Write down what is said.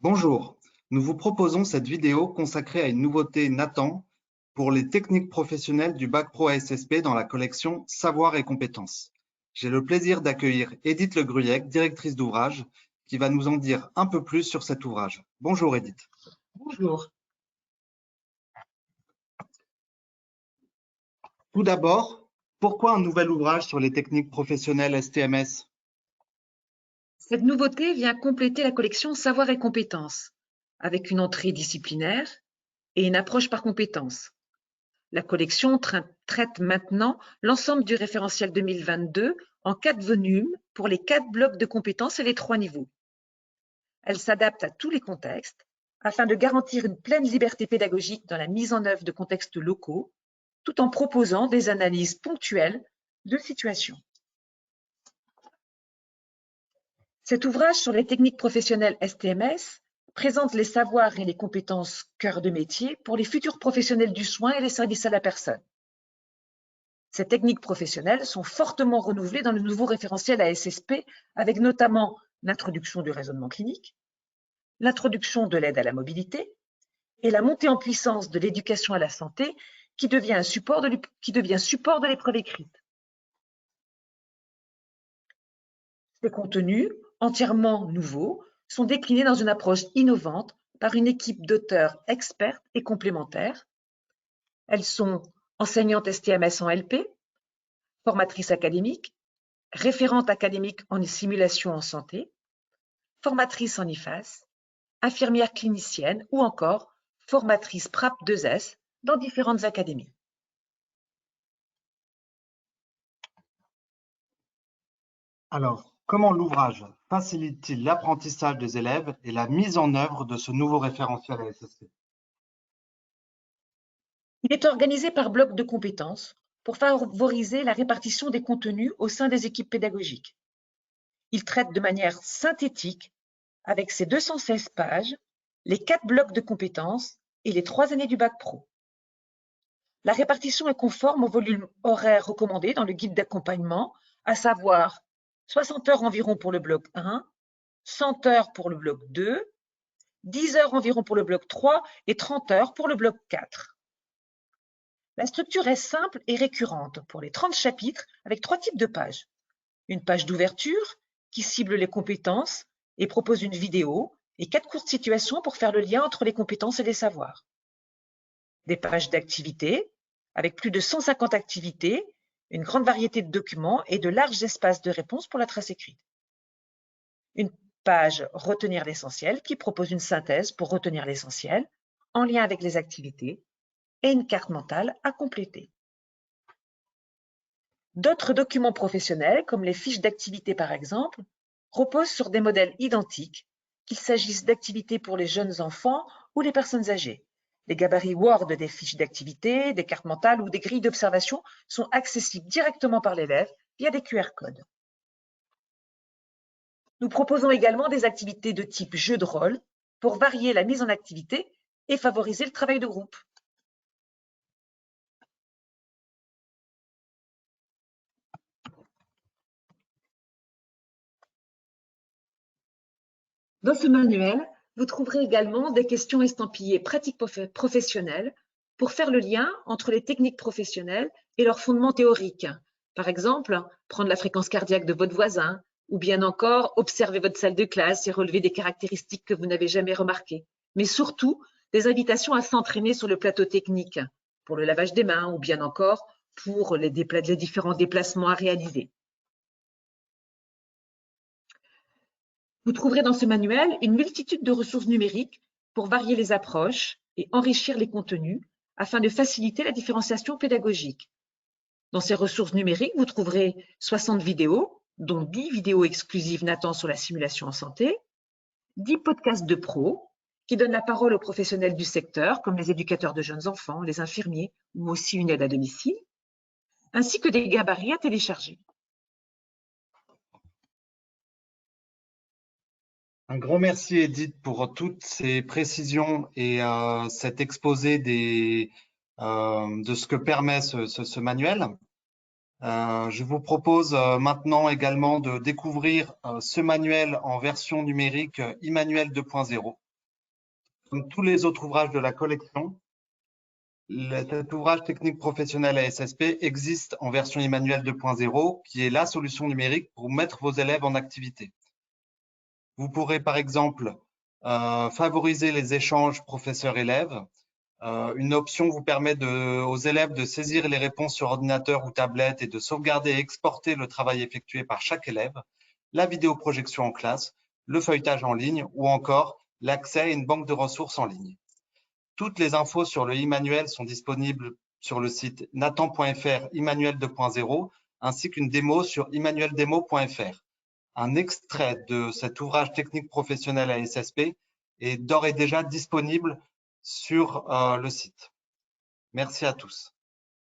Bonjour, nous vous proposons cette vidéo consacrée à une nouveauté Nathan pour les techniques professionnelles du Bac Pro ASSP dans la collection Savoir et compétences. J'ai le plaisir d'accueillir Edith Le Gruyec, directrice d'ouvrage, qui va nous en dire un peu plus sur cet ouvrage. Bonjour Edith. Bonjour. Tout d'abord, pourquoi un nouvel ouvrage sur les techniques professionnelles STMS? Cette nouveauté vient compléter la collection Savoir et compétences, avec une entrée disciplinaire et une approche par compétences. La collection traite maintenant l'ensemble du référentiel 2022 en 4 volumes pour les 4 blocs de compétences et les 3 niveaux. Elle s'adapte à tous les contextes afin de garantir une pleine liberté pédagogique dans la mise en œuvre de contextes locaux, tout en proposant des analyses ponctuelles de situations. Cet ouvrage sur les techniques professionnelles STMS présente les savoirs et les compétences cœur de métier pour les futurs professionnels du soin et les services à la personne. Ces techniques professionnelles sont fortement renouvelées dans le nouveau référentiel ASSP, avec notamment l'introduction du raisonnement clinique, l'introduction de l'aide à la mobilité et la montée en puissance de l'éducation à la santé qui devient support de l'épreuve écrite. Ces contenus, entièrement nouveaux, sont déclinés dans une approche innovante par une équipe d'auteurs experts et complémentaires. Elles sont enseignantes STMS en LP, formatrices académiques, référentes académiques en simulation en santé, formatrices en IFAS, infirmières cliniciennes ou encore formatrices PRAP 2S dans différentes académies. Alors, comment l'ouvrage facilite-t-il l'apprentissage des élèves et la mise en œuvre de ce nouveau référentiel ASSP? Il est organisé par blocs de compétences pour favoriser la répartition des contenus au sein des équipes pédagogiques. Il traite de manière synthétique, avec ses 216 pages, les 4 blocs de compétences et les 3 années du bac pro. La répartition est conforme au volume horaire recommandé dans le guide d'accompagnement, à savoir 60 heures environ pour le bloc 1, 100 heures pour le bloc 2, 10 heures environ pour le bloc 3 et 30 heures pour le bloc 4. La structure est simple et récurrente pour les 30 chapitres avec 3 types de pages. Une page d'ouverture qui cible les compétences et propose une vidéo et 4 courtes situations pour faire le lien entre les compétences et les savoirs. Des pages d'activités avec plus de 150 activités, une grande variété de documents et de larges espaces de réponse pour la trace écrite. Une page retenir l'essentiel qui propose une synthèse pour retenir l'essentiel en lien avec les activités et une carte mentale à compléter. D'autres documents professionnels, comme les fiches d'activité par exemple, reposent sur des modèles identiques, qu'il s'agisse d'activités pour les jeunes enfants ou les personnes âgées. Les gabarits Word des fiches d'activité, des cartes mentales ou des grilles d'observation sont accessibles directement par l'élève via des QR codes. Nous proposons également des activités de type jeu de rôle pour varier la mise en activité et favoriser le travail de groupe. Dans ce manuel, vous trouverez également des questions estampillées pratiques professionnelles pour faire le lien entre les techniques professionnelles et leurs fondements théoriques. Par exemple, prendre la fréquence cardiaque de votre voisin, ou bien encore observer votre salle de classe et relever des caractéristiques que vous n'avez jamais remarquées. Mais surtout, des invitations à s'entraîner sur le plateau technique, pour le lavage des mains, ou bien encore pour les différents déplacements à réaliser. Vous trouverez dans ce manuel une multitude de ressources numériques pour varier les approches et enrichir les contenus afin de faciliter la différenciation pédagogique. Dans ces ressources numériques, vous trouverez 60 vidéos, dont 10 vidéos exclusives Nathan sur la simulation en santé, 10 podcasts de pros qui donnent la parole aux professionnels du secteur, comme les éducateurs de jeunes enfants, les infirmiers ou aussi une aide à domicile, ainsi que des gabarits à télécharger. Un grand merci Edith pour toutes ces précisions et cet exposé de ce que permet ce manuel. Je vous propose maintenant également de découvrir ce manuel en version numérique e-manuel 2.0. Comme tous les autres ouvrages de la collection, cet ouvrage technique professionnel à SSP existe en version Emmanuel 2.0, qui est la solution numérique pour mettre vos élèves en activité. Vous pourrez par exemple favoriser les échanges professeurs-élèves. Une option vous permet aux élèves de saisir les réponses sur ordinateur ou tablette et de sauvegarder et exporter le travail effectué par chaque élève, la vidéoprojection en classe, le feuilletage en ligne ou encore l'accès à une banque de ressources en ligne. Toutes les infos sur le e-manuel sont disponibles sur le site nathan.fr Emmanuel 2.0 ainsi qu'une démo sur emmanueldemo.fr. Un extrait de cet ouvrage technique professionnel à SSP est d'ores et déjà disponible sur le site. Merci à tous.